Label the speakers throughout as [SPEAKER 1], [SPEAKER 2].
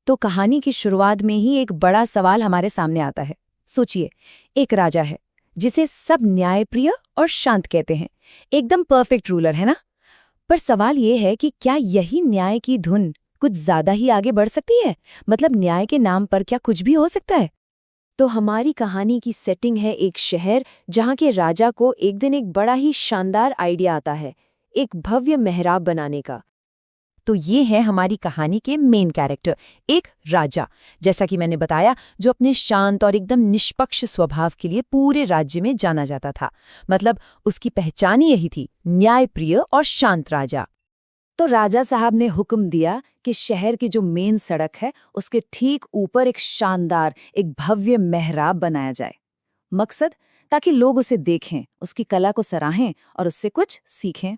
[SPEAKER 1] तो कहानी की शुरुआत में ही एक बड़ा सवाल हमारे सामने आता है। सोचिए, एक राजा है जिसे सब न्यायप्रिय और शांत कहते हैं, एकदम परफेक्ट रूलर है ना। पर सवाल ये है कि क्या यही न्याय की धुन कुछ ज्यादा ही आगे बढ़ सकती है? मतलब न्याय के नाम पर क्या कुछ भी हो सकता है? तो हमारी कहानी की सेटिंग है एक शहर जहाँ के राजा को एक दिन एक बड़ा ही शानदार आइडिया आता है, एक भव्य मेहराब बनाने का। तो ये है हमारी कहानी के मेन कैरेक्टर, एक राजा, जैसा कि मैंने बताया, जो अपने शांत और एकदम निष्पक्ष स्वभाव के लिए पूरे राज्य में जाना जाता था। मतलब उसकी पहचान ही यही थी, न्यायप्रिय और शांत राजा। तो राजा साहब ने हुक्म दिया कि शहर की जो मेन सड़क है उसके ठीक ऊपर एक शानदार, एक भव्य मेहराब बनाया जाए। मकसद, ताकि लोग उसे देखें, उसकी कला को सराहें और उससे कुछ सीखें।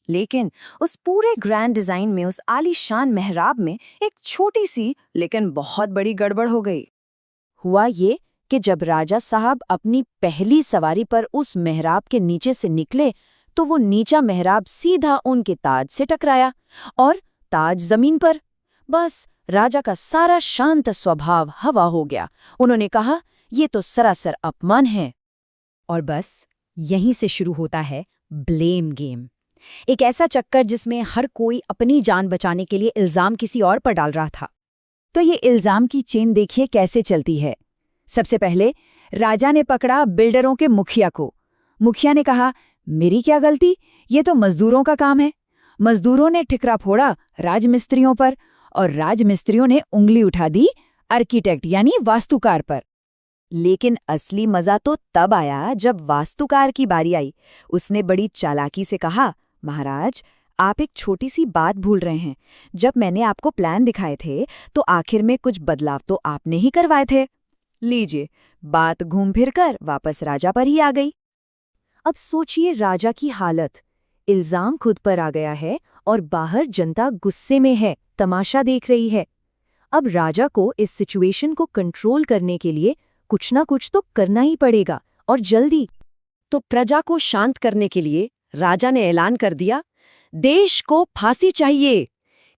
[SPEAKER 1] लेकिन उस पूरे ग्रैंड डिजाइन में, उस आलीशान मेहराब में एक छोटी सी लेकिन बहुत बड़ी गड़बड़ हो गई। हुआ ये कि जब राजा साहब अपनी पहली सवारी पर उस मेहराब के नीचे से निकले तो वो नीचा मेहराब सीधा उनके ताज से टकराया और ताज जमीन पर। बस राजा का सारा शांत स्वभाव हवा हो गया। उन्होंने कहा, ये तो सरासर अपमान है। और बस यहीं से शुरू होता है ब्लेम गेम। एक ऐसा चक्कर जिसमें हर कोई अपनी जान बचाने के लिए इल्जाम किसी और पर डाल रहा था। तो ये इल्जाम की चेन देखिए कैसे चलती है। सबसे पहले राजा ने पकड़ा बिल्डरों के मुखिया को। मुखिया ने कहा, मेरी क्या गलती, ये तो मजदूरों का काम है। मजदूरों ने ठिकरा फोड़ा राजमिस्त्रियों पर और राजमिस्त्रियों ने उंगली उठा दी आर्किटेक्ट यानी वास्तुकार पर। लेकिन असली मजा तो तब आया जब वास्तुकार की बारी आई। उसने बड़ी चालाकी से कहा, महाराज, आप एक छोटी सी बात भूल रहे हैं। जब मैंने आपको प्लान दिखाए थे तो आखिर में कुछ बदलाव तो आपने ही करवाए थे। लीजिए, बात घूम फिर कर वापस राजा पर ही आ गई। अब सोचिए राजा की हालत। इल्जाम खुद पर आ गया है और बाहर जनता गुस्से में है, तमाशा देख रही है। अब राजा को इस सिचुएशन को कंट्रोल करने के लिए कुछ ना कुछ तो करना ही पड़ेगा, और जल्दी। तो प्रजा को शांत करने के लिए राजा ने ऐलान कर दिया, देश को फांसी चाहिए।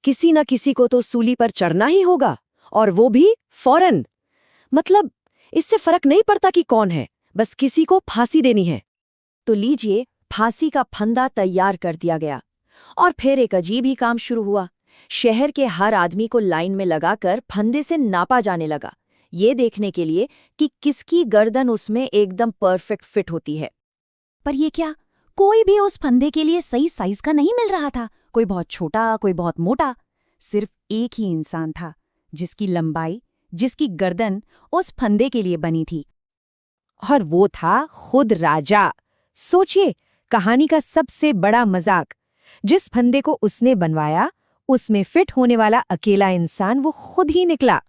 [SPEAKER 1] किसी न किसी को तो सूली पर चढ़ना ही होगा, और वो भी फौरन। मतलब इससे फर्क नहीं पड़ता कि कौन है, बस किसी को फांसी देनी है। तो लीजिए, फांसी का फंदा तैयार कर दिया गया। और फिर एक अजीब ही काम शुरू हुआ। शहर के हर आदमी को लाइन में लगाकर फंदे से नापा जाने लगा, ये देखने के लिए कि किसकी गर्दन उसमें एकदम परफेक्ट फिट होती है। पर ये क्या, कोई भी उस फंदे के लिए सही साइज का नहीं मिल रहा था। कोई बहुत छोटा, कोई बहुत मोटा। सिर्फ एक ही इंसान था जिसकी लंबाई, जिसकी गर्दन उस फंदे के लिए बनी थी, और वो था खुद राजा। सोचिए, कहानी का सबसे बड़ा मजाक, जिस फंदे को उसने बनवाया उसमें फिट होने वाला अकेला इंसान वो खुद ही निकला।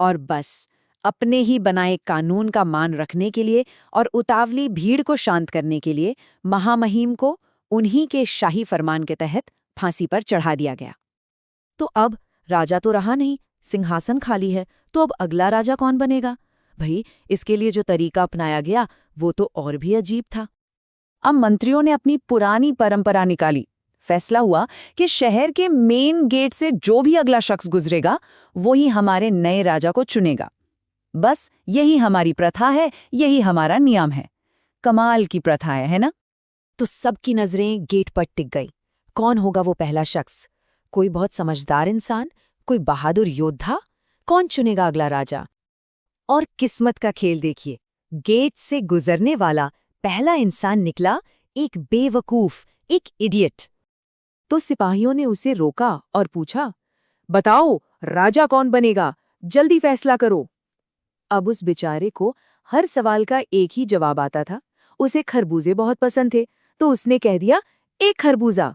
[SPEAKER 1] और बस अपने ही बनाए कानून का मान रखने के लिए और उतावली भीड़ को शांत करने के लिए महामहिम को उन्हीं के शाही फरमान के तहत फांसी पर चढ़ा दिया गया। तो अब राजा तो रहा नहीं, सिंहासन खाली है। तो अब अगला राजा कौन बनेगा? भाई, इसके लिए जो तरीका अपनाया गया वो तो और भी अजीब था। अब मंत्रियों ने अपनी पुरानी परंपरा निकाली। फैसला हुआ कि शहर के मेन गेट से जो भी अगला शख्स गुजरेगा वही हमारे नए राजा को चुनेगा। बस यही हमारी प्रथा है, यही हमारा नियम है। कमाल की प्रथा है ना? तो सबकी नजरें गेट पर टिक गई। कौन होगा वो पहला शख्स? कोई बहुत समझदार इंसान, कोई बहादुर योद्धा? कौन चुनेगा अगला राजा? और किस्मत का खेल देखिए, गेट से गुजरने वाला पहला इंसान निकला एक बेवकूफ, एक इडियट। तो सिपाहियों ने उसे रोका और पूछा, बताओ राजा कौन बनेगा, जल्दी फैसला करो। अब उस बेचारे को हर सवाल का एक ही जवाब आता था। उसे खरबूजे बहुत पसंद थे, तो उसने कह दिया, एक खरबूजा।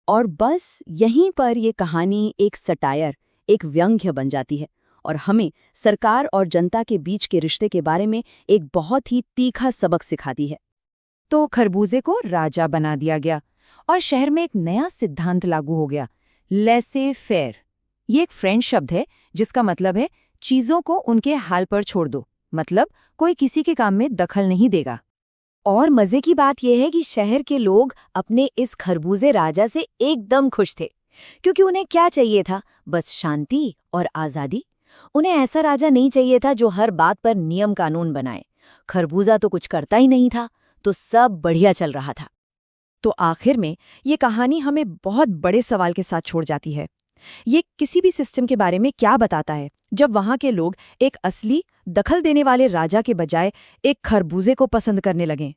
[SPEAKER 1] और बस यहीं पर ये कहानी एक सटायर, एक व्यंग्य बन जाती है और हमें सरकार और जनता के बीच के रिश्ते के बारे में एक बहुत ही तीखा सबक सिखाती है। तो खरबूजे को राजा बना दिया गया और शहर में एक नया सिद्धांत लागू हो गया, लेसे फेयर। ये एक फ्रेंच शब्द है जिसका मतलब है चीजों को उनके हाल पर छोड़ दो। मतलब कोई किसी के काम में दखल नहीं देगा। और मजे की बात यह है कि शहर के लोग अपने इस खरबूजे राजा से एकदम खुश थे। क्योंकि उन्हें क्या चाहिए था? बस शांति और आज़ादी। उन्हें ऐसा राजा नहीं चाहिए था जो हर बात पर नियम कानून बनाए। खरबूजा तो कुछ करता ही नहीं था, तो सब बढ़िया चल रहा था।
[SPEAKER 2] तो आखिर में ये कहानी हमें बहुत बड़े सवाल के साथ छोड़ जाती है। ये किसी भी सिस्टम के बारे में क्या बताता है जब वहाँ के लोग एक असली दखल देने वाले राजा के बजाय एक खरबूजे को पसंद करने लगें।